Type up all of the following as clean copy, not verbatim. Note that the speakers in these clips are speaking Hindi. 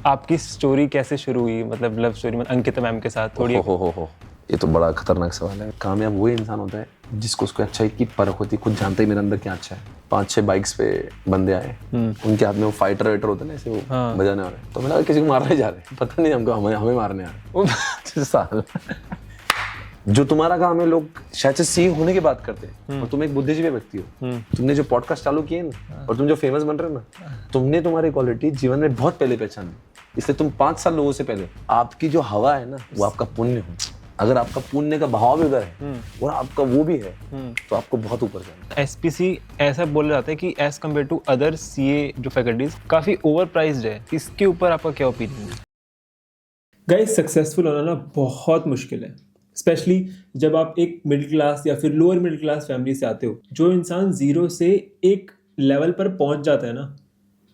आपकी स्टोरी कैसे शुरू हुई, मतलब लव स्टोरी में अंकिता मैम के साथ थोड़ी? हो ये तो बड़ा खतरनाक सवाल है। कामयाब वो इंसान होता है जिसको उसको अच्छाई की परख होती है, खुद जानता ही मेरे अंदर क्या अच्छा है। 5-6 बाइक्स पे बंदे आए, उनके हाथ में वो फाइटर वेटर होता है ना, ऐसे वो बजाने वाले, तो मैं लगा किसी को मारने जा रहे हैं, पता नहीं हमको हमें मारने आ रहे हैं। साल जो तुम्हारा काम है, लोग शायद से सी होने की बात करते हैं और तुम एक बुद्धिजीवी व्यक्ति हो। तुमने जो पॉडकास्ट चालू किए ना और तुम जो फेमस बन रहे हो ना, तुमने तुम्हारी क्वालिटी जीवन में बहुत पहले पहचानी, इसलिए तुम 5 साल लोगों से पहले, आपकी जो हवा है ना वो आपका पुण्य हो। अगर आपका पुण्य का बहाव भी उधर है और आपका वो भी है तो आपको बहुत ऊपर जाना है। एसपीसी ऐसा बोला जाता है कि as compare to other CA जो फैकल्टीज काफी ओवर प्राइस्ड है, इसके ऊपर आपका क्या ओपिनियन है? गाइस, सक्सेसफुल होना ना बहुत मुश्किल है, स्पेशली जब आप एक मिडिल क्लास या फिर लोअर मिडिल क्लास फैमिली से आते हो। जो इंसान 0 से एक लेवल पर पहुंच जाता है ना,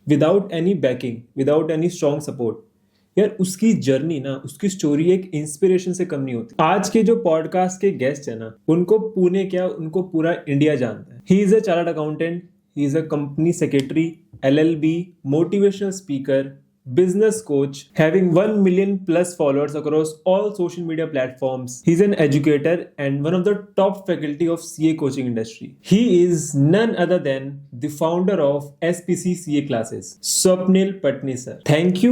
without any banking, without any strong support, यार उसकी जर्नी ना, उसकी स्टोरी एक इंस्पिरेशन से कम नहीं होती। आज के जो पॉडकास्ट के गेस्ट है ना, उनको पुणे क्या, उनको पूरा इंडिया जानता है। He is a chartered accountant, he is a company secretary, LLB, motivational speaker, business coach, having 1 million plus followers across all social media platforms. He's an educator and one of the top faculty of CA coaching industry. He is none other than the founder of SPC CA classes, Swapnil Patni sir. Thank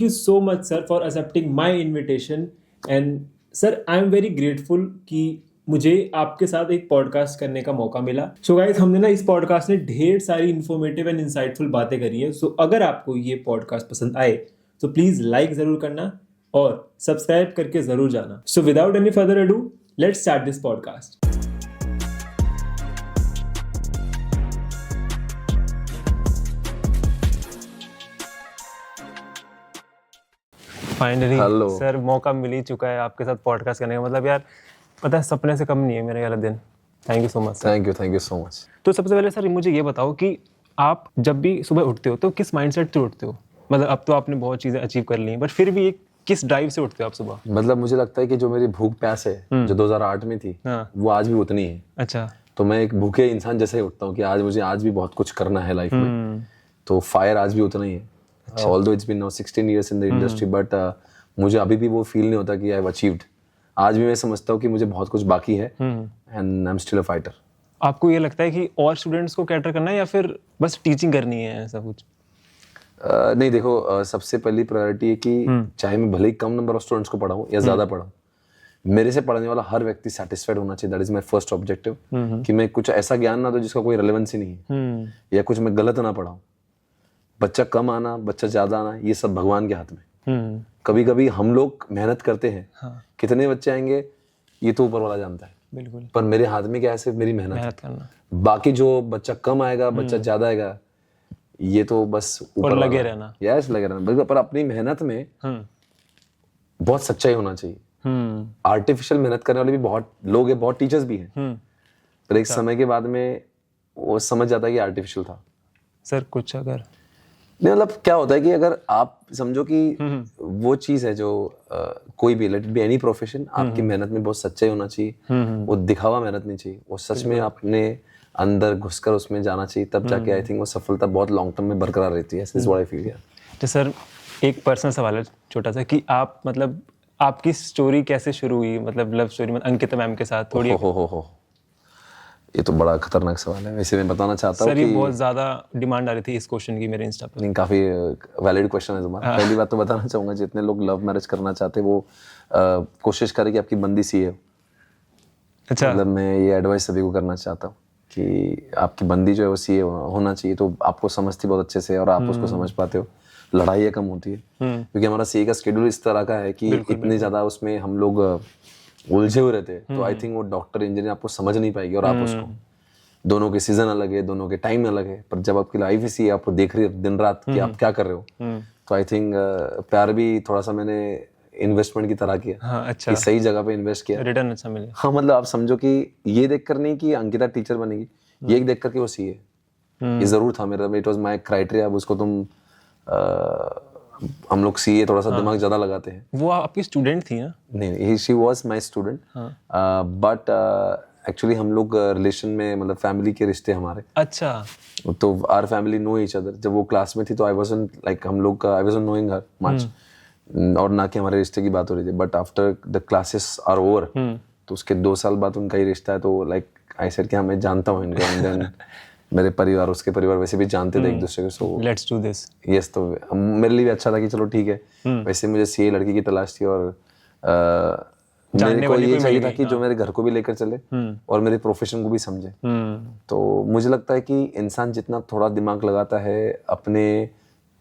you so much sir for accepting my invitation. And sir, I am very grateful कि मुझे आपके साथ एक पॉडकास्ट करने का मौका मिला। सो गाइस, हमने ना इस पॉडकास्ट में ढेर सारी इन्फॉर्मेटिव एंड इंसाइटफुल बातें करी है। सो अगर आपको ये पॉडकास्ट पसंद आए तो प्लीज लाइक जरूर करना और सब्सक्राइब करके जरूर जाना। So without any further ado, let's start this podcast. Finally Hello. Sir मौका मिल ही चुका है आपके साथ पॉडकास्ट करने का। मतलब यार पता है, सपने से कम नहीं है मेरे वाला दिन। Thank you so much sir. Thank you so much. तो सबसे पहले सर मुझे ये बताओ कि आप जब भी सुबह उठते हो तो किस माइंडसेट से उठते हो? मतलब अब तो आपने बहुत चीज़ें अचीव कर ली हैं, बट फिर भी किस ड्राइव से उठते हो आप सुबह? मतलब मुझे लगता है कि जो मेरी भूख प्यास है जो 2008 में थी, वो आज भी उतनी है। अच्छा। तो मैं एक भूखे इंसान जैसे ही उठता हूँ कि आज भी बहुत कुछ करना है लाइफ में, तो फायर आज भी उतना ही है। Although it's been now 16 years in the industry, but मुझे अभी भी वो फील नहीं होता कि आई हैव अचीव्ड। आज भी मैं समझता हूँ कि मुझे बहुत कुछ बाकी है and I am still a fighter. आपको ये लगता है कि और स्टूडेंट्स को कैटर करना है या फिर बस टीचिंग करनी है, ऐसा कुछ? नहीं देखो, सबसे पहली प्रायोरिटी है कि चाहे मैं भले ही कम नंबर ऑफ स्टूडेंट्स को पढ़ाऊँ या ज्यादा पढ़ाऊँ, मेरे से पढ़ने वाला हर व्यक्ति सेटिस्फाइड होना चाहिए। That is my first objective, कि मैं कुछ ऐसा ज्ञान ना दूं जिसका कोई रेलेवेंस ही नहीं है, या कुछ मैं गलत ना पढ़ाऊं। बच्चा कम आना, बच्चा ज्यादा आना, ये सब भगवान के हाथ में। कभी कभी हम लोग मेहनत करते हैं, कितने बच्चे आएंगे ये तो ऊपर वाला जानता है, बिल्कुल। पर मेरे हाथ में क्या है, सिर्फ मेरी मेहनत करना। बाकी जो बच्चा कम आएगा, बच्चा ज्यादा आएगा, ये तो बस ऊपर लगे रहना। यस, लगे रहना। पर अपनी मेहनत में बहुत सच्चाई होना चाहिए। आर्टिफिशियल मेहनत करने वाले भी बहुत लोग हैं, बहुत टीचर्स भी हैं, पर एक समय के बाद में वो समझ जाता है कि आर्टिफिशियल था। सर कुछ अगर नहीं, मतलब क्या होता है कि अगर आप समझो कि वो चीज है जो कोई भी, लेट बी एनी प्रोफेशन, आपकी मेहनत में बहुत सच्चाई होना चाहिए। वो दिखावा मेहनत नहीं चाहिए, वो सच में अपने अंदर घुसकर उसमें जाना चाहिए, तब जाके आई थिंक वो सफलता बहुत लॉन्ग टर्म में बरकरार रहती है। This is what I feel. तो सर एक पर्सनल सवाल है छोटा सा, कि आप मतलब आपकी स्टोरी कैसे शुरू हुई, मतलब लव स्टोरी में अंकिता मैम के साथ थोड़ी? हो ये तो बड़ा खतरनाक सवाल है। वैसे मैं बताना चाहता हूँ कि बहुत ज्यादा डिमांड आ रही थी इस क्वेश्चन की मेरे इंस्टा पर। नहीं, काफी वैलिड क्वेश्चन है तुम्हारा। पहली बात तो बताना चाहूंगा, जितने लोग लव मैरिज करना चाहते हैं वो कोशिश करें कि आपकी बंदी सीए हो। अच्छा। मतलब मैं ये एडवाइस सभी को करना चाहता हूँ कि आपकी बंदी जो है वो सीए होना चाहिए, तो आपको समझती बहुत अच्छे से और आप उसको समझ पाते हो, लड़ाइयाँ कम होती है। क्योंकि हमारा सीए का शेड्यूल इस तरह का है कि इतने ज्यादा उसमें हम लोग उलझे हुए रहते हैं, तो आई थिंक वो डॉक्टर इंजीनियर आपको समझ नहीं पाएगी, और आप उसको, दोनों के सीजन अलग है, दोनों के टाइम अलग है, पर जब आपकी लाइफ इसी आपको देख रही है दिन रात कि आप क्या कर रहे हो, तो आई थिंक प्यार भी थोड़ा सा मैंने इन्वेस्टमेंट की तरह किया। अच्छा। कि सही जगह पे इन्वेस्ट किया, रिटर्न अच्छा मिले। हाँ, मतलब आप समझो कि ये देखकर नहीं कि अंकिता टीचर बनेगी, ये देख कर कि वो सीए, ये जरूर था मेरा, इट वाज माय क्राइटेरिया। अब उसको तुम हम लोग सीए थोड़ा सा दिमाग ज्यादा लगाते हैं। वो आपकी स्टूडेंट थी ना? नहीं, she was my student, but actually हम लोग रिलेशन में, मतलब फैमिली के रिश्ते हमारे, अच्छा, तो our family know each other. जब वो क्लास में थी तो आई वाजंट लाइक, हम लोग का I wasn't knowing her much, और ना कि हमारे रिश्ते की बात हो रही थी। But after the classes are over, तो उसके 2 साल बाद उनका ही रिश्ता है, तो लाइक आई सेड कि हाँ मैं जानता हूँ इनको, एंड देन मेरे परिवार, उसके परिवार वैसे भी जानते थे एक दूसरे को, so let's do this. Yes. तो मेरे लिए भी अच्छा था कि चलो ठीक है। वैसे मुझे सीए लड़की की तलाश थी, और मेरे को ये चाहिए था कि जो मेरे घर को भी लेकर चले और मेरे प्रोफेशन को भी समझे। तो मुझे लगता है कि इंसान जितना थोड़ा दिमाग लगाता है अपने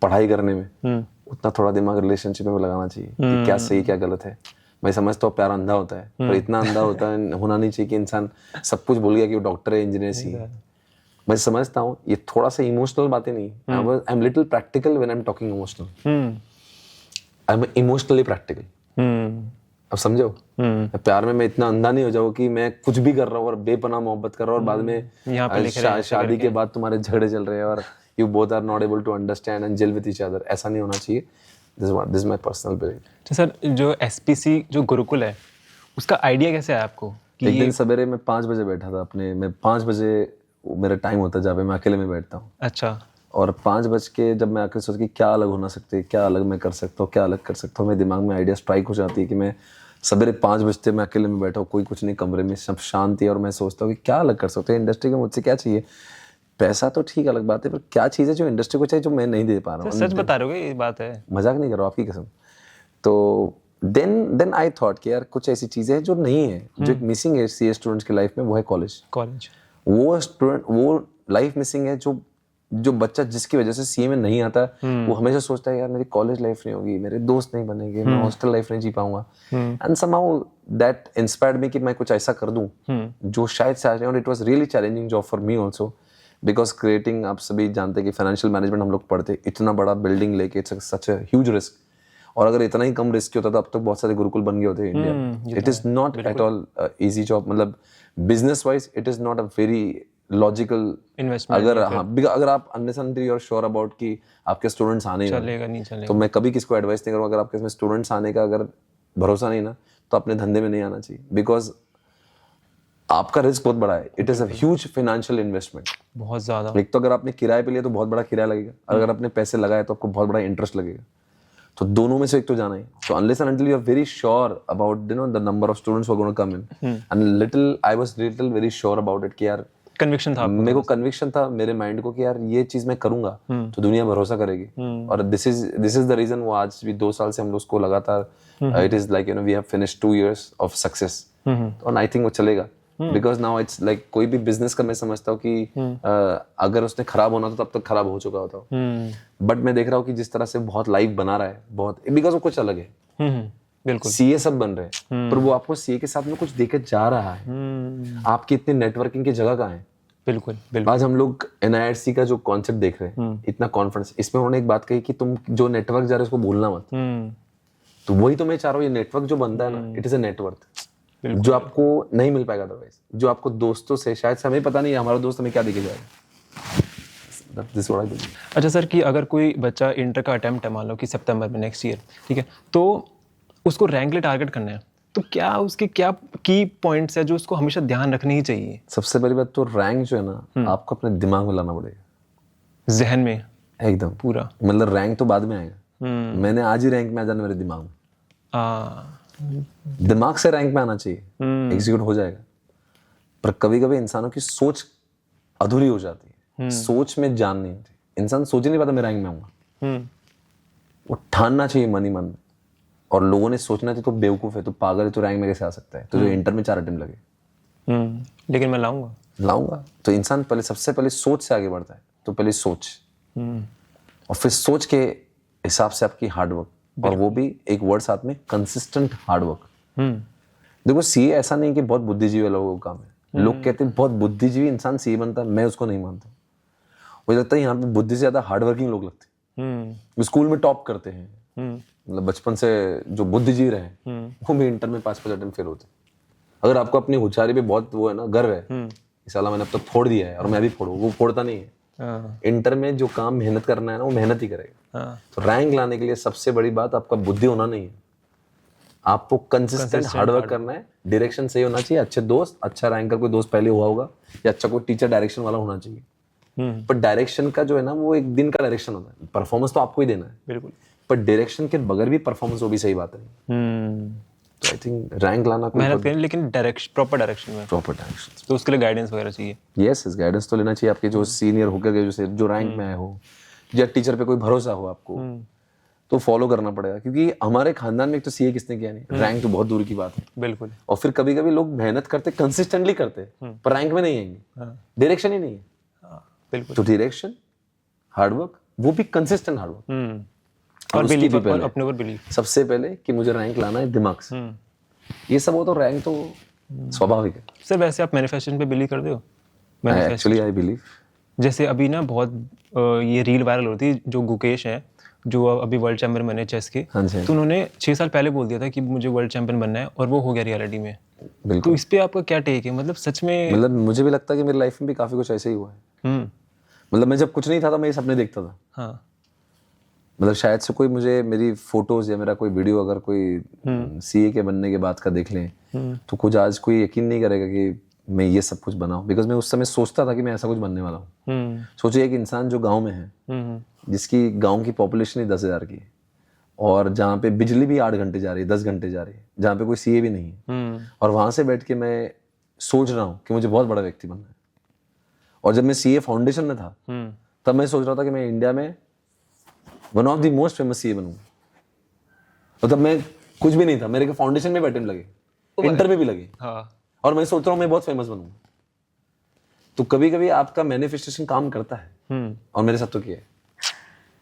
पढ़ाई करने में, उतना थोड़ा दिमाग रिलेशनशिप में लगाना चाहिए कि क्या सही क्या गलत है। मैं समझता हूँ प्यार अंधा होता है, पर इतना अंधा होना नहीं चाहिए कि इंसान सब कुछ भूल गया कि वो डॉक्टर है, इंजीनियर सी है। मैं समझता हूँ ये थोड़ा सा इमोशनल बातें नहीं, I am little practical when I am talking emotional, I am emotionally practical. अब समझो, प्यार में मैं इतना अंधा नहीं हो जाऊँ कि मैं कुछ भी कर रहा हूँ और बेपनाह मोहब्बत कर रहा हूँ, और बाद में शादी के बाद तुम्हारे झगड़े चल रहे हैं और you both are not able to understand and gel with each other. ऐसा नहीं होना चाहिए। This is my personal belief. तो सर, जो एसपीसी जो गुरुकुल है, उसका आइडिया कैसे आया आपको? एक दिन सवेरे मैं 5 बजे बैठा था अपने, मैं 5 बजे मेरा टाइम होता है जहाँ पे मैं अकेले में बैठता हूँ। अच्छा। और 5 बज के जब मैं आकर सोच कि क्या अलग होना सकती है, क्या अलग मैं कर सकता हूँ, क्या अलग कर सकता हूँ, मेरे दिमाग में आइडिया स्ट्राइक हो जाती है कि मैं सवेरे 5 बजते मैं अकेले में बैठा हूँ, कोई कुछ नहीं, कमरे में सब शांति है, और मैं सोचता हूँ कि क्या अलग कर सकते हैं इंडस्ट्री को, मुझसे क्या चाहिए। पैसा तो ठीक अलग बात है, पर क्या चीज़ है जो इंडस्ट्री को चाहिए जो मैं नहीं दे पा रहा हूँ। सच बता रहे हो, ये बात है, मजाक नहीं कर रहा हूँ आपकी कसम। तो देन आई थॉट कि यार कुछ ऐसी चीज़ें हैं जो नहीं है, जो एक मिसिंग है सीए स्टूडेंट्स की लाइफ में, वो है कॉलेज। वो स्टूडेंट, वो लाइफ मिसिंग है जो बच्चा जिसकी वजह से सीए में नहीं आता, वो हमेशा सोचता है यार मेरी कॉलेज लाइफ नहीं होगी, मेरे दोस्त नहीं बनेंगे, मैं हॉस्टल लाइफ नहीं जी पाऊंगा। And somehow that inspired me कि मैं कुछ ऐसा कर दूं जो शायद से, और it was really challenging job for me also, because creating, आप सभी जानते हैं कि फाइनेंशियल मैनेजमेंट हम लोग पढ़ते, इतना बड़ा बिल्डिंग लेके it's such a huge risk. और अगर इतना ही कम रिस्क होता तो अब तक बहुत सारे गुरुकुल बन गए होते India. It is not at all easy job, मतलब business wise it is not a very logical investment. अगर आप अननेसेसरी और श्योर अबाउट कि आपके स्टूडेंट्स आने चलेगा नहीं चलेगा, तो मैं कभी किसको एडवाइस नहीं करूँगा, अगर आपके इसमें स्टूडेंट्स आने का अगर भरोसा नहीं ना, तो अपने धंधे में नहीं आना चाहिए, बिकॉज आपका रिस्क बहुत बड़ा है। It is a huge financial investment, बहुत ज्यादा। एक तो अगर आपने किराए पे लिया तो बहुत बड़ा किराया लगेगा, अगर आपने पैसे लगाए तो आपको बहुत बड़ा इंटरेस्ट लगेगा, तो दोनों में से एक तो जाना है। So unless and until you are very sure about the number of students who are going to come in, and I was very sure about it कि यार कन्विक्शन था, मेरे को कन्विक्शन था मेरे माइंड को कि यार ये चीज मैं करूंगा तो दुनिया भरोसा करेगी। और दिस इज द रीजन वो आज भी 2 साल से हम लोग उसको लगातार, it is like we have finished 2 years of success, और आई थिंक वो चलेगा। बिकॉज नाउ इट्स लाइक कोई भी बिजनेस का मैं समझता हूँ कि अगर उसने खराब होना था तब तक खराब हो चुका होता। बट मैं देख रहा हूँ कि जिस तरह से बहुत लाइव बना रहा है, बहुत, बिकॉज वो कुछ अलग है। बिल्कुल सीए सब बन रहे हैं, पर वो आपको सीए के साथ में कुछ देकर जा रहा है। आपकी इतनी नेटवर्किंग की जगह कहाँ है? बिल्कुल। आज हम लोग NIRC का जो कॉन्सेप्ट देख रहे हैं, इतना कॉन्फिडेंस, इसमें उन्होंने एक बात कही कि तुम जो नेटवर्क जा रहे हो उसको भूलना मत। तो वही तो मैं चाह रहा हूँ, ये नेटवर्क जो बनता है ना, इट इज अ नेटवर्क जो आपको नहीं मिल पाएगा अदरवाइज, जो आपको दोस्तों से, शायद से हमें पता नहीं है हमारा दोस्त हमें क्या देके जाएगा। अच्छा सर, कि अगर कोई बच्चा इंटर का अटेम्प्ट है, मान लो कि सितंबर में नेक्स्ट ईयर, ठीक है, तो उसको रैंक ले टारगेट करना है, तो क्या उसके क्या की पॉइंट्स है जो उसको हमेशा ध्यान रखने ही चाहिए? सबसे पहली बात तो रैंक जो है ना, आपको अपने दिमाग में लाना पड़ेगा, जहन में एकदम पूरा। मतलब रैंक तो बाद में आएगा, मैंने आज ही रैंक में आ जाना मेरे दिमाग में। दिमाग से रैंक में आना चाहिए, एग्जीक्यूट हो जाएगा। पर कभी कभी इंसानों की सोच अधूरी हो जाती है, सोच में जान नहीं होती, इंसान सोच ही नहीं पाता मैं रैंक में आऊंगा। वो ठानना चाहिए मन ही मन में, और लोगों ने सोचना चाहिए तो बेवकूफ है, तो पागल है, तो रैंक में कैसे आ सकता है, तो जो इंटर में 4 अटेम्प्ट लगे, लेकिन मैं लाऊंगा। तो इंसान पहले, सबसे पहले सोच से आगे बढ़ता है। तो पहले सोच, और फिर सोच के हिसाब से आपकी हार्डवर्क, और वो भी एक वर्ड साथ में, कंसिस्टेंट हार्डवर्क। देखो सीए ऐसा नहीं कि बहुत बुद्धिजीवी लोगों का काम है। लोग कहते हैं बहुत बुद्धिजीवी इंसान सीए बनता है, मैं उसको नहीं मानता। मुझे लगता है यहाँ पे बुद्धि से ज्यादा हार्डवर्किंग लोग लगते हैं। स्कूल में टॉप करते हैं, मतलब बचपन से जो बुद्धिजीवी रहे वो भी इंटर में 5 अटेम्प्ट फेल होते। अगर आपको अपनी होशियारी पे बहुत वो है ना, गर्व है, इस साल मैंने अब तक फोड़ दिया है और मैं भी फोड़ूं, वो फोड़ता नहीं है। इंटर में जो काम मेहनत करना है ना, वो मेहनत ही करेगा। तो रैंक लाने के लिए सबसे बड़ी बात आपका बुद्धि होना नहीं है, आपको कंसिस्टेंट हार्डवर्क करना है, डायरेक्शन सही होना चाहिए, अच्छे दोस्त, अच्छा रैंकर कोई दोस्त पहले हुआ होगा, या अच्छा कोई टीचर डायरेक्शन वाला होना चाहिए। पर डायरेक्शन का जो है ना वो एक दिन का डायरेक्शन होता है, परफॉर्मेंस तो आपको ही देना है बिल्कुल, पर डायरेक्शन के बगैर भी परफॉर्मेंस वो भी सही बात नहीं। तो आई थिंक रैंक लाना कोई मेहनत करें लेकिन डायरेक्शन, प्रॉपर डायरेक्शन में, प्रॉपर डायरेक्शन, तो उसके लिए गाइडेंस वगैरह चाहिए। यस गाइडेंस तो लेना चाहिए आपके जो सीनियर होकर के जो रैंक में आए हो, या टीचर पे कोई भरोसा हो आपको, तो फॉलो करना पड़ेगा। क्योंकि हमारे खानदान में एक तो सीए किसने किया नहीं, रैंक तो बहुत दूर की बात है। बिल्कुल। और फिर कभी कभी लोग मेहनत करते, कंसिस्टेंटली करते, पर रैंक में नहीं आएंगे, डायरेक्शन ही नहीं है। बिल्कुल। तो डायरेक्शन, हार्डवर्क, वो भी कंसिस्टेंट हार्डवर्क, और उसकी बिलीव, भी पहले, अपने ऊपर बिलीव, सबसे पहले कि मुझे रैंक लाना है दिमाग से। ये सब हो तो रैंक तो स्वाभाविक है। सर वैसे आप मैनिफेस्टेशन पे बिलीव करते हो? एक्चुअली आई बिलीव, जैसे अभी ना बहुत ये रील वायरल होती है, जो गुकेश है जो अभी वर्ल्ड चैंपियन बने चेस के, हाँ जी, तो उन्होंने 6 साल पहले बोल दिया था कि मुझे वर्ल्ड चैंपियन बनना है, और वो हो गया रियलिटी में। बिल्कुल। तो इस पे आपका क्या टेक है? मतलब सच में, मतलब मुझे भी लगता है कि मेरी लाइफ में भी काफी कुछ ऐसे ही हुआ है। मतलब मैं जब कुछ नहीं था तो मैं ये सपने देखता था। हाँ, मतलब शायद से कोई मुझे मेरी फोटोज या मेरा कोई वीडियो अगर कोई सीए के बनने के बाद का देख लें तो कुछ आज कोई यकीन नहीं करेगा कि मैं ये सब कुछ बनाऊं, बिकॉज मैं उस समय सोचता था कि मैं ऐसा कुछ बनने वाला हूँ। सोचिए एक इंसान जो गांव में है, जिसकी गांव की पॉपुलेशन ही 10,000 की है, और जहाँ पे बिजली भी 8 घंटे जा रही है, 10 घंटे जा रही है, जहाँ पे कोई सीए भी नहीं है, और वहां से बैठ के मैं सोच रहा हूँ कि मुझे बहुत बड़ा व्यक्ति बनना है। और जब मैं सीए फाउंडेशन में था तब मैं सोच रहा था कि मैं इंडिया में one of the most famous CA बनूंगा। और तब मैं कुछ भी नहीं था, मेरे के फाउंडेशन में बैठने लगे, इंटर में भी लगे, और मैं सोच रहा हूँ मैं बहुत फेमस बनूंगा। तो कभी कभी आपका मैनिफेस्टेशन काम करता है, और मेरे साथ तो किया है।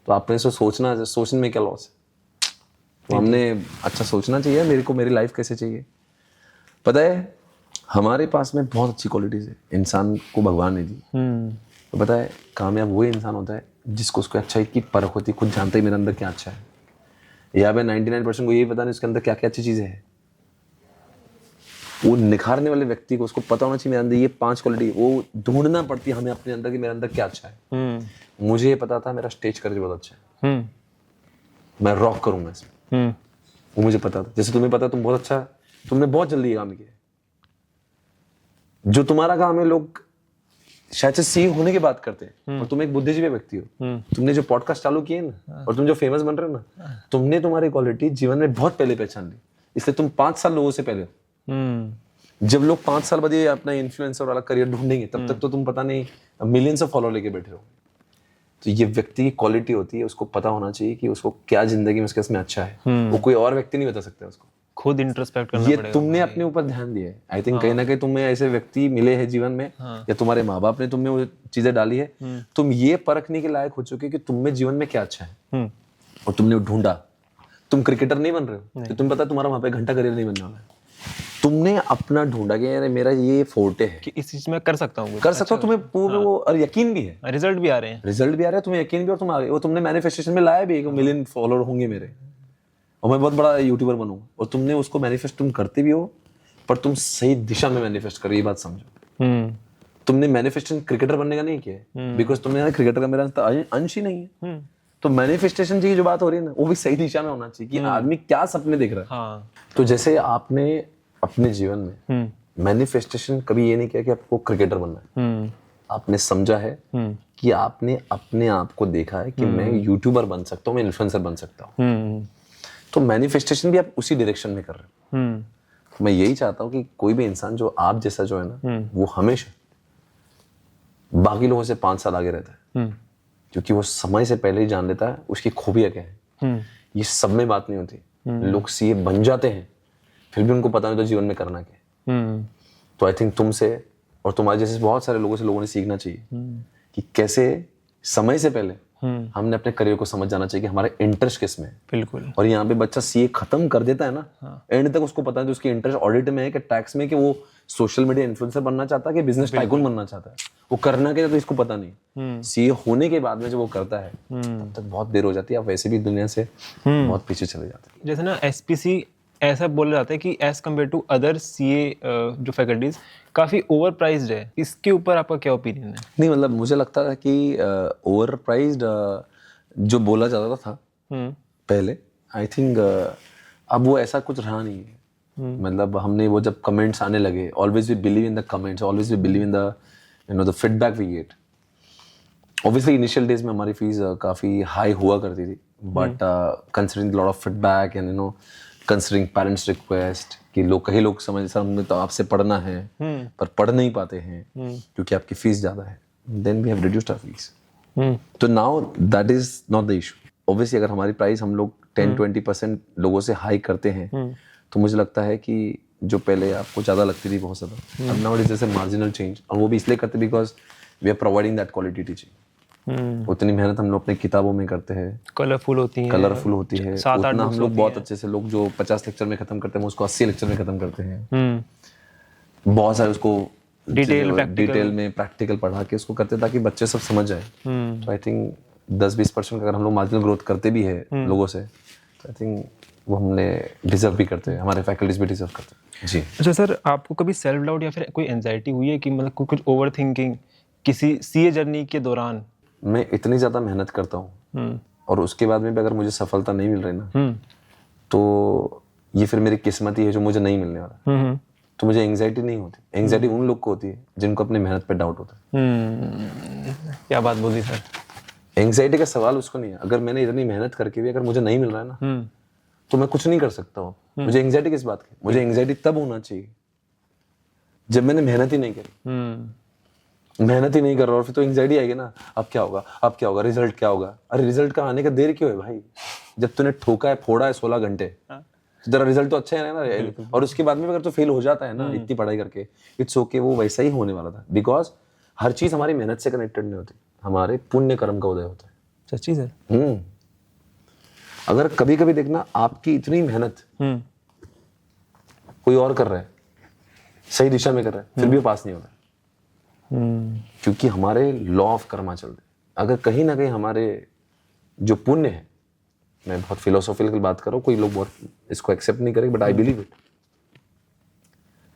तो आपने सोचने में क्या लॉस है? तो हमने अच्छा सोचना चाहिए, मेरे को मेरी लाइफ कैसे चाहिए। पता है हमारे पास में बहुत अच्छी क्वालिटीज है, इंसान को भगवान ने दी। तो पता है कामयाब वही इंसान होता है जिसको उसको अच्छाई की परख होती है, खुद जानता है मेरे अंदर क्या अच्छा है। या मैं 99% को यही पता नहीं उसके अंदर क्या क्या अच्छी चीजें हैं। वो निखारने वाले व्यक्ति को उसको पता होना चाहिए मेरे अंदर ये 5 क्वालिटी, वो ढूंढना पड़ती है हमें अपने अंदर कि मेरे अंदर क्या अच्छा है। मुझे ये पता था मेरा स्टेज करेज बहुत अच्छा है, मैं रॉक करूंगा इसमें, वो मुझे पता था। जैसे तुम्हें पता तुम बहुत अच्छा, तुमने बहुत जल्दी ये काम किया। जो तुम्हारा काम है लोग शायद से सीए होने की बात करते हैं, और तुम एक बुद्धिजीवी व्यक्ति हो। तुमने जो पॉडकास्ट चालू किए ना, और तुम जो फेमस बन रहे हो ना, तुमने तुम्हारी क्वालिटी जीवन में बहुत पहले पहचान ली, इसलिए तुम 5 साल लोगों से पहले हो। जब लोग 5 साल बाद ये अपना इन्फ्लुएंसर वाला करियर ढूंढेंगे, तब तक तो तुम पता नहीं मिलियंस ऑफ फॉलोअर लेके बैठे हो। तो ये व्यक्ति की क्वालिटी होती है, उसको पता होना चाहिए कि उसको क्या जिंदगी में उसके इसमें अच्छा है, वो कोई और व्यक्ति नहीं बता सकता उसको। खुद इंट्रोस्पेक्ट करना ये पड़ेगा। तुमने अपने ऊपर ध्यान दिया है। आई थिंक कहीं ना कहीं तुम्हें ऐसे व्यक्ति मिले हैं जीवन में, या तुम्हारे माँ बाप ने तुम्हें वो चीजें डाली है, तुम ये परखने के लायक हो चुके कि तुम में जीवन में क्या अच्छा है, और तुमने ढूंढा। तुम क्रिकेटर नहीं बन रहे हो तो तुम्हें पता तुम्हारा वहां पे घंटा करियर नहीं बनने वाला है। तुमने अपना ढूंढा कि यार मेरा ये फोर्टे है कि इस चीज में कर सकता हूँ, तुम्हें पूरे वो और यकीन भी है, रिजल्ट भी आ रहे हैं, तुम्हें यकीन भी, और तुम आगे वो तुमने मैनिफेस्टेशन में लाया भी, 1 मिलियन फॉलोअर होंगे मेरे, और मैं बहुत बड़ा यूट्यूबर बनूंगा। और तुमने उसको मैनिफेस्ट तुम करते भी हो, पर तुम सही दिशा में मैनिफेस्ट करो, ये बात समझो। तुमने मैनिफेस्टेशन क्रिकेटर बनने का नहीं किया, बिकॉज तुमने क्रिकेटर का मेरा अंश ही नहीं है। तो मैनिफेस्टेशन की जो बात हो रही है ना, वो भी सही दिशा में होना चाहिए कि आदमी क्या सपने देख रहा है। तो जैसे आपने अपने जीवन में मैनिफेस्टेशन कभी ये नहीं किया कि आपको क्रिकेटर बनना है, आपने समझा है कि आपने अपने आप को देखा है कि मैं यूट्यूबर बन सकता हूँ, मैं इन्फ्लुएंसर बन सकता हूँ। तो मैनिफेस्टेशन भी आप उसी डायरेक्शन में कर रहे हो। तो मैं यही चाहता हूँ कि कोई भी इंसान जो आप जैसा जो है ना, वो हमेशा बाकी लोगों से 5 साल आगे रहता है, क्योंकि वो समय से पहले ही जान लेता है उसकी खूबियां क्या है। ये सब में बात नहीं होती। लोग सीए बन जाते हैं फिर भी उनको पता नहीं तो जीवन में करना क्या है। तो आई थिंक तुमसे और तुम्हारे जैसे बहुत सारे लोगों ने सीखना चाहिए कि कैसे समय से पहले हमने अपने करियर को समझ जाना चाहिए कि हमारा इंटरेस्ट किस में है। बिल्कुल। और यहाँ पे बच्चा सीए खत्म कर देता है ना, एंड तक उसको पता है उसकी इंटरेस्ट ऑडिट में है कि टैक्स में, कि वो सोशल मीडिया इन्फ्लुएंसर बनना चाहता है कि बिजनेस टाइकून बनना चाहता है। वो करना क्या तो इसको पता नहीं। सीए होने के बाद में जब वो करता है तब तक बहुत देर हो जाती है, आप वैसे भी दुनिया से बहुत पीछे चले जाते हैं। जैसे ना एसपीसी ऐसा बोला जाता है कि as compare to other CA जो फैकल्टीज काफी ओवर प्राइज्ड है, इसके ऊपर आपका क्या ओपिनियन है? नहीं मतलब मुझे लगता था कि ओवर प्राइज्ड जो बोला जाता था पहले, आई थिंक अब वो ऐसा कुछ रहा नहीं है। मतलब हमने वो जब कमेंट्स आने लगे, always we believe in the comments, always we believe in the the feedback we get. Obviously initial days में हमारी फीस काफ़ी हाई हुआ करती थी, but considering lot of feedback and considering parents request कि कई लोग समझ सर हमें तो आपसे पढ़ना है पर पढ़ नहीं पाते हैं क्योंकि आपकी फीस ज़्यादा है, then we have reduced our fees. तो now that is not the issue. Obviously अगर हमारी प्राइस हम लोग 10-20% लोगों से हाई करते हैं तो मुझे लगता है कि जो पहले आपको ज़्यादा लगती थी बहुत ज़्यादा, अब now it is a marginal change, और वो भी इसलिए करते because we are providing that quality teaching. उतनी मेहनत हम लोग अपनी किताबों में करते हैं, कलरफुल होती है, उतना हम लोग बहुत अच्छे से, लोग जो 50 लेक्चर में खत्म करते हैं उसको 80 लेक्चर में खत्म करते हैं। बहुत सारे उसको डिटेल में प्रैक्टिकल पढ़ा के उसको करते ताकि बच्चे सब समझ जाए। तो आई थिंक 10-20% अगर हम लोग मार्जिनल ग्रोथ करते भी है लोगों से, तो आई थिंक वो हमने डिजर्व भी करते हैं, हमारे फैकल्टीज भी डिजर्व करते हैं जी। अच्छा सर, आपको कभी सेल्फ डाउट या फिर कोई एंजाइटी हुई है कि मतलब कुछ ओवर थिंकिंग किसी सीए जर्नी के दौरान? मैं इतनी ज़्यादा मेहनत करता हूँ और उसके बाद में भी अगर मुझे सफलता नहीं मिल रही ना तो ये फिर मेरी किस्मत ही है जो मुझे नहीं मिलने वाला। तो मुझे एंजाइटी नहीं होती। एंजाइटी उन लोग को होती है जिनको अपनी मेहनत पे डाउट होता है। क्या बात बोली सर। एंजाइटी का सवाल उसको नहीं है, अगर मैंने इतनी मेहनत करके भी अगर मुझे नहीं मिल रहा है ना तो मैं कुछ नहीं कर सकता हूँ। मुझे एंजाइटी किस बात की? मुझे एंजाइटी तब होना चाहिए जब मैंने मेहनत ही नहीं करी। मेहनत ही नहीं कर रहा और फिर तो एंजाइटी आएगी ना, अब क्या होगा, अब क्या होगा, रिजल्ट क्या होगा। अरे रिजल्ट का आने का देर क्यों है भाई? जब तूने ठोका है, फोड़ा है 16 घंटे, तेरा रिजल्ट तो अच्छा है ना। और उसके बाद में अगर तो फेल हो जाता है ना इतनी पढ़ाई करके, इट्स ओके, वो वैसा ही होने वाला था। बिकॉज हर चीज हमारी मेहनत से कनेक्टेड नहीं होती, हमारे पुण्य कर्म का उदय होता है। सच्ची सर। अगर कभी कभी देखना आपकी इतनी मेहनत कोई और कर रहा है, सही दिशा में कर रहा है, फिर भी वो पास नहीं होता, क्योंकि हमारे लॉ ऑफ कर्मा चलते। अगर कहीं ना कहीं हमारे जो पुण्य है, मैं बहुत फिलोसॉफिकल बात कर रहा हूँ, कोई लोग बहुत इसको एक्सेप्ट नहीं करेंगे, बट आई बिलीव इट।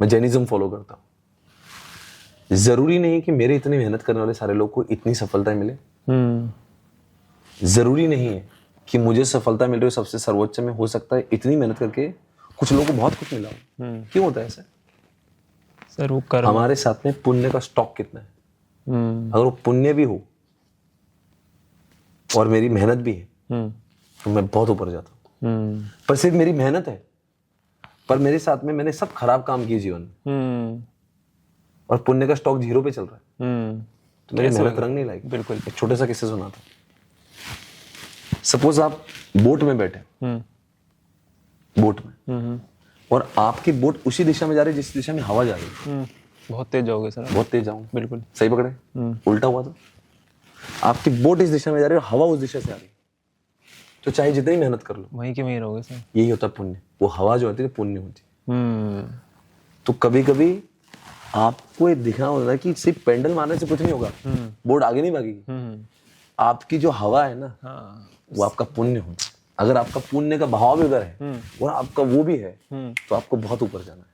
मैं जैनिज्म फॉलो करता हूँ। जरूरी नहीं कि मेरे इतनी मेहनत करने वाले सारे लोग को इतनी सफलता मिले। जरूरी नहीं है कि मुझे सफलता मिल रही हो सबसे सर्वोच्च में। हो सकता है इतनी मेहनत करके कुछ लोगों को बहुत कुछ मिला हो। क्यों होता है ऐसा? सर वो कर्म, हमारे साथ में पुण्य का स्टॉक कितना है। अगर वो पुण्य भी हो और मेरी मेहनत भी है तो मैं बहुत ऊपर जाता हूँ। पर सिर्फ मेरी मेहनत है, पर मेरे साथ में मैंने सब खराब काम किए जीवन में और पुण्य का स्टॉक 0 पे चल रहा है, तो मेरी मेहनत रंग नहीं लाएगी। बिल्कुल। एक छोटा सा किस्सा सुना था। सपोज आप बोट में बैठे, बोट में, और आपकी बोट उसी दिशा में जा रही है जिस दिशा में हवा जा रही है। बहुत तेज जाओगे सर। बहुत तेज जाऊंगा। बिल्कुल सही पकड़े। उल्टा हुआ तो आपकी बोट इस दिशा में जा रही है और हवा उस दिशा से आ रही है, तो चाहे जितनी मेहनत कर लो वहीं के वहीं रहोगे सर। यही होता पुण्य। वो हवा जो होती है पुण्य होती है। तो कभी कभी आपको ये दिखना होता है कि सिर्फ पेंडल मारने से कुछ नहीं होगा, बोट आगे नहीं भागेगी। आपकी जो हवा है ना, वो आपका पुण्य होता है। अगर आपका पुण्य का भाव भी उधर है और आपका वो भी है, तो आपको बहुत ऊपर जाना है।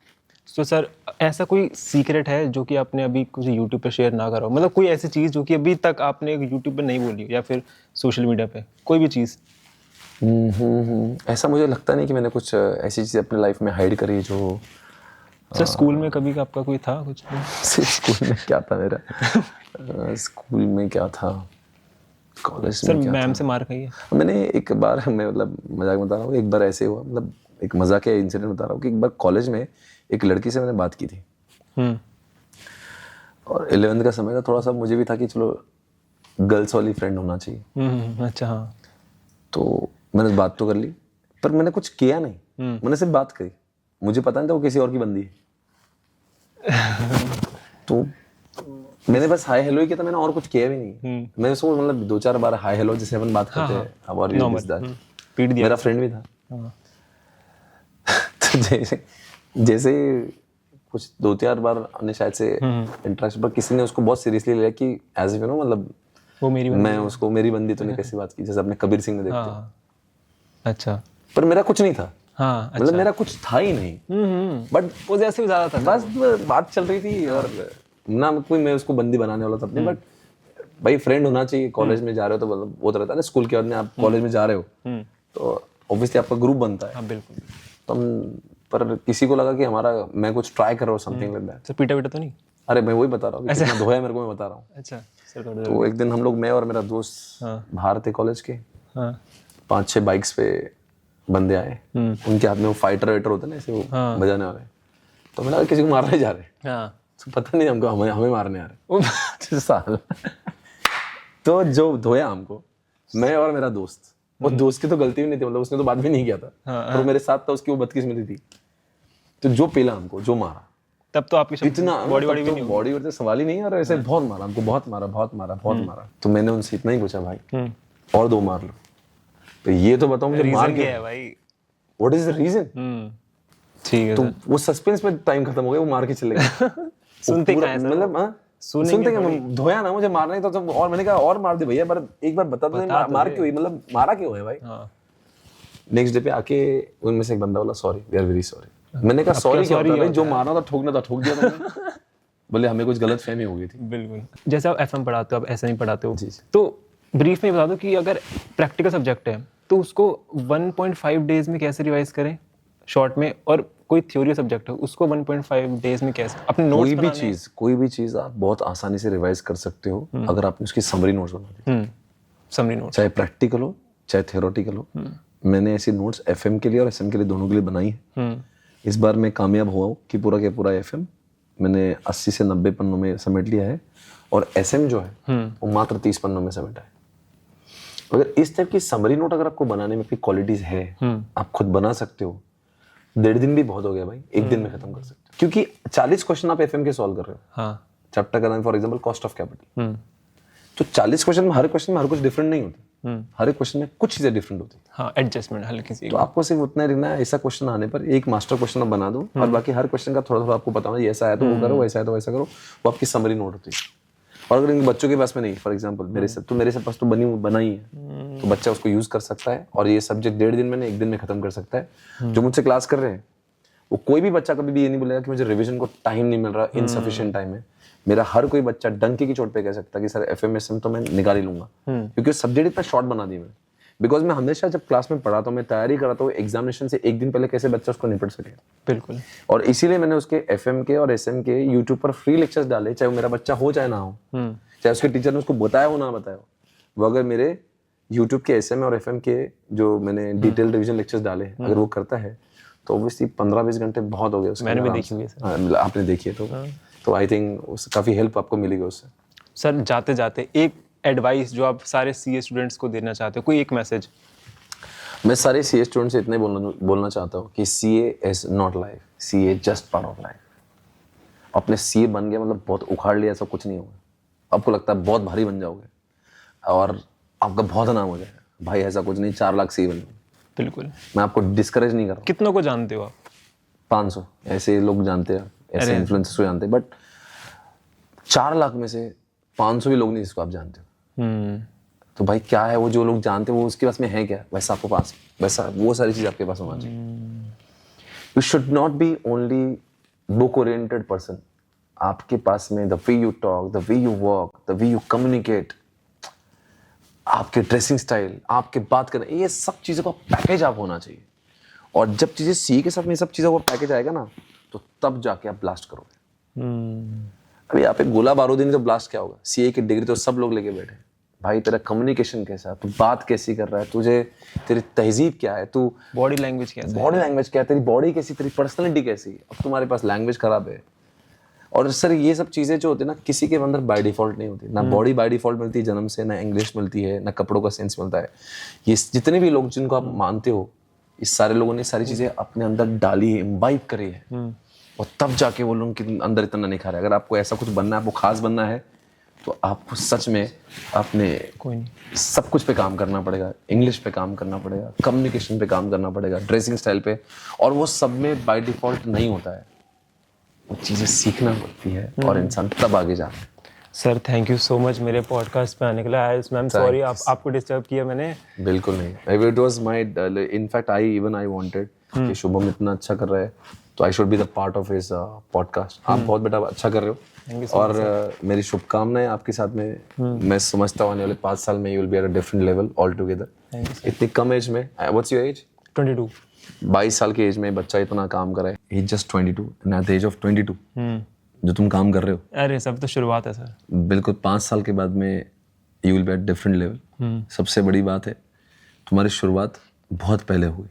तो सर ऐसा कोई सीक्रेट है जो कि आपने अभी कुछ यूट्यूब पे शेयर ना करो, मतलब कोई ऐसी चीज जो कि अभी तक आपने यूट्यूब पे नहीं बोली या फिर सोशल मीडिया पे कोई भी चीज? ऐसा मुझे लगता नहीं कि मैंने कुछ ऐसी चीज अपने लाइफ में हाइड करी जो। सर स्कूल में कभी आपका कोई था कुछ? स्कूल में क्या था मेरा? स्कूल में क्या था, कॉलेज सर में क्या मैम था? से मार खाई है? मैंने एक बार, मैं मतलब मजाक बता रहा हूँ, एक बार ऐसे हुआ, मतलब एक मजाक या इंसिडेंट बता रहा हूँ कि एक बार कॉलेज में एक लड़की से मैंने बात की थी और 11th का समय था। थोड़ा सा मुझे भी था कि चलो गर्ल्स वाली फ्रेंड होना चाहिए। अच्छा हाँ। तो मैंने बात तो कर ली, पर मैंने कुछ किया नहीं। मैंने सिर्फ बात करी, मुझे पता नहीं था वो किसी और की बंदी है। तो मैंने बस हाय हेलो ही किया था, मैंने और कुछ किया भी नहीं। मैंने उसको मतलब 2-4 बार हाय हेलो जैसे अपन बात करते हैं, how are you, this that, पीट दिया। मेरा फ्रेंड भी था। तो जैसे कुछ 2-4 बार हमने शायद से इंटरेक्शन पर किसी ने उसको बहुत सीरियसली लिया कि एज इफ यू नो, मतलब वो मेरी मैं उसको मेरी बंदी तो नहीं कैसी बात की, जैसे अपने कबीर सिंह में देखते हैं। अच्छा। पर मेरा कुछ नहीं था। हाँ मतलब मेरा कुछ था ही नहीं, बट पॉजिटिव ज्यादा था। बस बात चल रही थी और ना कोई मैं उसको बंदी बनाने वाला था अपने, बट भाई फ्रेंड होना चाहिए। कॉलेज में जा रहे हो तो मतलब वो तो रहता है ना, स्कूल के बाद में आप कॉलेज में जा रहे हो तो ऑब्वियसली आपका ग्रुप बनता है। हाँ बिल्कुल। तो हम पर किसी को लगा कि हमारा मैं कुछ ट्राई कर रहा हूँ समथिंग लाइक दैट। सर पीटा तो नहीं? अरे मैं वही बता रहा हूँ, कितना धोया मेरे को मैं बता रहा हूँ। अच्छा सर तो एक दिन हम लोग, मैं और मेरा दोस्त बाहर थे कॉलेज के, 5-6 बाइक्स पे बंदे आए, उनके हाथ में वो फाइटर वेटर होते ना ऐसे वो बजाने वाले, तो मैंने लगा किसी को मारने जा रहे, तो पता नहीं हमको हमें मारने आ रहे साल। तो जो धोया हमको, मैं और मेरा दोस्त, वो दोस्त की तो गलती भी नहीं थी, मतलब उसने तो बात भी नहीं किया था, पर वो मेरे साथ था, उसकी वो बदकिस्मती थी। तो जो पेला हमको, जो मारा, तब तो आपकी इतना बॉडी वॉडी सवाल ही नहीं है, और ऐसे बहुत मारा हमको, बहुत मारा। तो मैंने उनसे इतना ही पूछा, भाई और 2 मार लो, तो ये तो बताओ मुझे मार क्या है भाई, व्हाट इज द रीजन। ठीक है, तो वो सस्पेंस में टाइम खत्म हो गया, वो मार के चले गए। सुनते कहां है सर, मतलब सुनते क्या, धोया ना मुझे मारना ही तो, और मैंने कहा और मार दे भैया, पर एक बार बता दो मार क्यों हुई, मतलब मारा क्यों है भाई। नेक्स्ट डे पे आके उनमें से एक बंदा बोला sorry, we are very sorry. मैंने कहा सॉरी क्या होता है भाई, जो मारना था ठोकना था ठोक दिया था। बोले हमें कुछ गलत फहमी हो गई थी। बिल्कुल। जैसे आप एफएम पढ़ाते हो, आप ऐसा नहीं पढ़ाते हो, तो ब्रीफ में बता दो कि अगर प्रैक्टिकल सब्जेक्ट है तो उसको 1.5 डेज में कैसे रिवाइज करें शॉर्ट में, और कोई थ्योरी सब्जेक्ट है उसको 1.5 डेज में कैसे अपने नोट्स कोई भी चीज आप बहुत आसानी से रिवाइज कर सकते हो अगर आपने उसकी समरी नोट्स बना दी। समरी नोट्स चाहे प्रैक्टिकल हो चाहे थियोरेटिकल हो। मैंने ऐसी नोट्स एफएम के लिए और एसएम के लिए दोनों के लिए बनाई है। इस बार मैं कामयाब हुआ हूँ कि पूरा के पूरा एफएम मैंने 80 से 90 पन्नों में समेट लिया है, और एसएम जो है वो मात्र 30 पन्नों में समेटा है। अगर इस टाइप की समरी नोट अगर आपको बनाने में कोई क्वालिटीज है, आप खुद बना सकते हो। 1.5 दिन भी बहुत हो गया भाई, 1 दिन में खत्म कर सकते हो, क्योंकि 40 क्वेश्चन आप एफएम के सॉल्व कर रहे हो। चैप्टर का नाम for example cost of capital, तो 40 क्वेश्चन में हर कुछ डिफरेंट नहीं होता, हर एक क्वेश्चन में कुछ चीजें डिफरेंट होती है। हाँ, एडजस्टमेंट हल्की सी। तो आपको सिर्फ उतना ही रहना है, ऐसा क्वेश्चन आने पर एक मास्टर क्वेश्चन आप बना दो, और बाकी हर क्वेश्चन का थोड़ा थोड़ा आपको पता होना, ये ऐसा है तो वो करो, वैसा है तो वैसा करो, वो आपकी समरी नोट होती है। और अगर इन बच्चों के पास में नहीं, फॉर एग्जांपल मेरे से पास तो बनाई है, तो बच्चा उसको यूज कर सकता है, और ये सब्जेक्ट 1.5 दिन में नहीं 1 दिन में खत्म कर सकता है। जो मुझसे क्लास कर रहे हैं वो कोई भी बच्चा कभी भी ये नहीं बोलेगा कि मुझे रिवीजन को टाइम नहीं मिल रहा, इनसफिशिएंट टाइम है। मेरा हर कोई बच्चा डंके की चोट पे कह सकता है कि सर एफएमएसएम तो मैं निकाल ही लूंगा, क्योंकि सब्जेक्ट इतना शॉर्ट बना दिया मैंने। बिकॉज मैं हमेशा जब क्लास में पढ़ाता हूँ, मैं तैयारी कराता हूँ एग्जामिनेशन से 1 दिन पहले कैसे बच्चा उसको निपट सके। बिल्कुल। और इसीलिए मैंने उसके एफएम के और एसएम के यूट्यूब पर फ्री लेक्चर्स डाले, चाहे वो मेरा बच्चा हो चाहे ना हो, चाहे उसके टीचर ने उसको बताया हो ना बताया हो। वो अगर मेरे यूट्यूब के एसएम और एफएम के जो मैंने डिटेल रिविजन लेक्चर्स डाले, अगर वो करता है तो ऑब्वियसली 15-20 घंटे बहुत हो गए उसके। मैंने भी देखी हुई है सर। आपने देखी है तो आई थिंक काफी हेल्प आपको मिलेगी उससे। सर जाते जाते एक एडवाइस जो आप सारे सीए स्टूडेंट्स को देना चाहते हो, कोई एक मैसेज। मैं सारे सीए स्टूडेंट से इतने बोलना चाहता हूँ कि CA is not life, CA just part of life. अपने सीए बन गया मतलब बहुत उखाड़ लिया, ऐसा कुछ नहीं होगा। आपको लगता है बहुत भारी बन जाओगे और आपका बहुत नाम हो जाएगा, भाई ऐसा कुछ नहीं। 4 लाख सीए बन जाओगे। बिल्कुल, मैं आपको डिस्करेज नहीं कर रहा हूँ। कितनों को जानते हो आप? 500 ऐसे लोग जानते हैं, ऐसे इन्फ्लुएंसर्स को जानते हैं, बट 4 लाख में से 500 भी लोग नहीं जिसको आप जानते हो। तो भाई क्या है वो जो लोग जानते हैं, वो उसके पास में है क्या, वैसा आपको पास, वैसा वो सारी चीज आपके पास होना चाहिए। You should not be only book oriented person. आपके पास में the way you talk, the way you walk, the way you communicate, आपके ड्रेसिंग स्टाइल, आपके बात करना, ये सब चीज़ों का पैकेज आप होना चाहिए। और जब चीज़ें सी के साथ में सब चीज़ों का पैकेज आएगा ना, तो तब जाके आप ब्लास्ट करोगे। अभी यहाँ पे गोला बारूद ही नहीं तो ब्लास्ट क्या होगा। सीए की डिग्री तो सब लोग लेके बैठे। भाई तेरा कम्युनिकेशन कैसा है, तू बात कैसी कर रहा है, तुझे तेरी तहजीब क्या है, तू बॉडी लैंग्वेज क्या है, तेरी बॉडी कैसी, तेरी पर्सनैलिटी कैसी। अब तुम्हारे पास लैंग्वेज खराब है। और सर ये सब चीज़ें जो होती है ना, किसी के अंदर बाय डिफॉल्ट नहीं होती। ना बॉडी बाय डिफॉल्ट मिलती है जन्म से, ना इंग्लिश मिलती है, ना कपड़ों का सेंस मिलता है। ये जितने भी लोग जिनको आप मानते हो, इस सारे लोगों ने सारी चीज़ें अपने अंदर डाली है, इम्बाइब करी है, और तब जाके वो लोगों के अंदर इतना नहीं खा रहा है। अगर आपको ऐसा कुछ बनना है, आपको खास बनना है, तो आपको सच में अपने सब कुछ पे काम करना पड़ेगा। इंग्लिश पे काम करना पड़ेगा, कम्युनिकेशन पे काम करना पड़ेगा, ड्रेसिंग स्टाइल पे। और वो सब में बाय डिफॉल्ट नहीं होता है, वो चीज़ें सीखना पड़ती है और इंसान तब आगे जाता है। Sir thank you so much मेरे पॉडकास्ट पे आने के लिए। आई एम सॉरी आपको डिस्टर्ब किया मैंने। बिल्कुल नहीं, it was my in fact I wanted कि शुभम इतना अच्छा कर रहा है तो I should be the part of his podcast. आप बहुत बेटा अच्छा कर रहे हो, और मेरी शुभकामनाएं आपके साथ में। मैं समझता हूँ आने वाले 5 साल में you will be at a different level all together. इतनी कम एज में, व्हाट्स योर एज? 22। 22 साल की एज में बच्चा इतना काम करे, he just 22 and at the age of 22 जो तुम काम कर रहे हो, अरे सब तो शुरुआत है सर। बिल्कुल 5 साल के बाद में you will be at different level. सबसे बड़ी बात है तुम्हारी शुरुआत बहुत पहले हुई।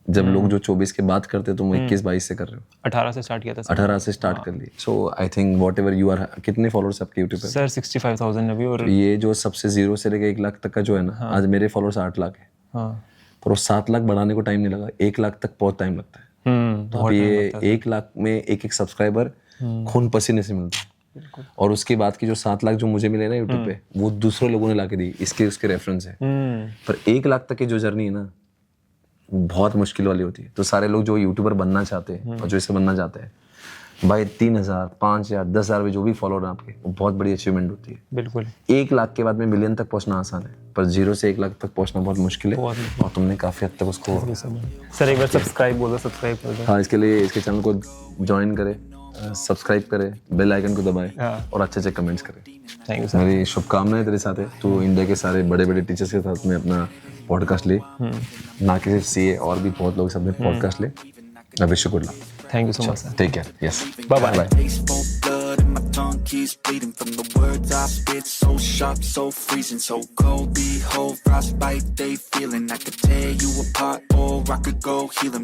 जब लोग जो 24 के बात करते तुम 21-22 से कर रहे हो। 18 से स्टार्ट किया था सर। 18 से स्टार्ट कर लिए। So I think whatever you are, कितने फॉलोअर्स आपके यूट्यूब पे? सर 65,000 अभी। और ये जो सबसे 0 से लेकर 1 लाख तक का जो है ना, आज मेरे फॉलोअर्स 8 लाख है। हाँ। पर वो 7 लाख बढ़ाने को टाइम नहीं लगा, 1 लाख तक बहुत टाइम लगता है। तो अब ये 1 लाख में एक सब्सक्राइबर खून पसीने से मिलता है। और उसके बाद की जो 7 लाख जो मुझे मिले ना यूट्यूब पे, वो दूसरे लोगों ने लाके दी, इसके उसके रेफरेंस है। पर 1 लाख तक की जो जर्नी है ना, बहुत मुश्किल वाली होती है। तो सारे लोग जो यूट्यूबर बनना चाहते हैं और जो इसे बनना चाहते हैं, भाई 3,000, 5,000, 10,000 में जो भी फॉलोअर हैं आपके, वो बहुत बड़ी अचीवमेंट होती है। बिल्कुल। 1 लाख के बाद में मिलियन तक पहुंचना आसान है, पर 0 से 1 लाख तक पहुंचना बहुत मुश्किल है। और तुमने काफी हद तक उसको। सर एक बार सब्सक्राइब बोलो, सब्सक्राइब कर दो। हाँ, इसके लिए इसके चैनल को ज्वाइन करें, सब्सक्राइब करें, बेल आइकन को दबाएं और अच्छे कमेंट्स करें। Thank you sir. मेरी शुभकामनाएं तेरे साथ है। तू इंडिया के सारे बड़े बड़े टीचर्स के साथ में अपना पॉडकास्ट ले, ना कि सिर्फ सीए, और भी बहुत लोग साथ में पॉडकास्ट ले। I wish you good luck. Thank you so much sir. Take care. Yes, bye bye. Baseball blood and my tongue keeps bleeding from the words I spit. So sharp, so freezing, so cold. Behold, frostbite they feeling. I could tear you apart or I could go heal 'em.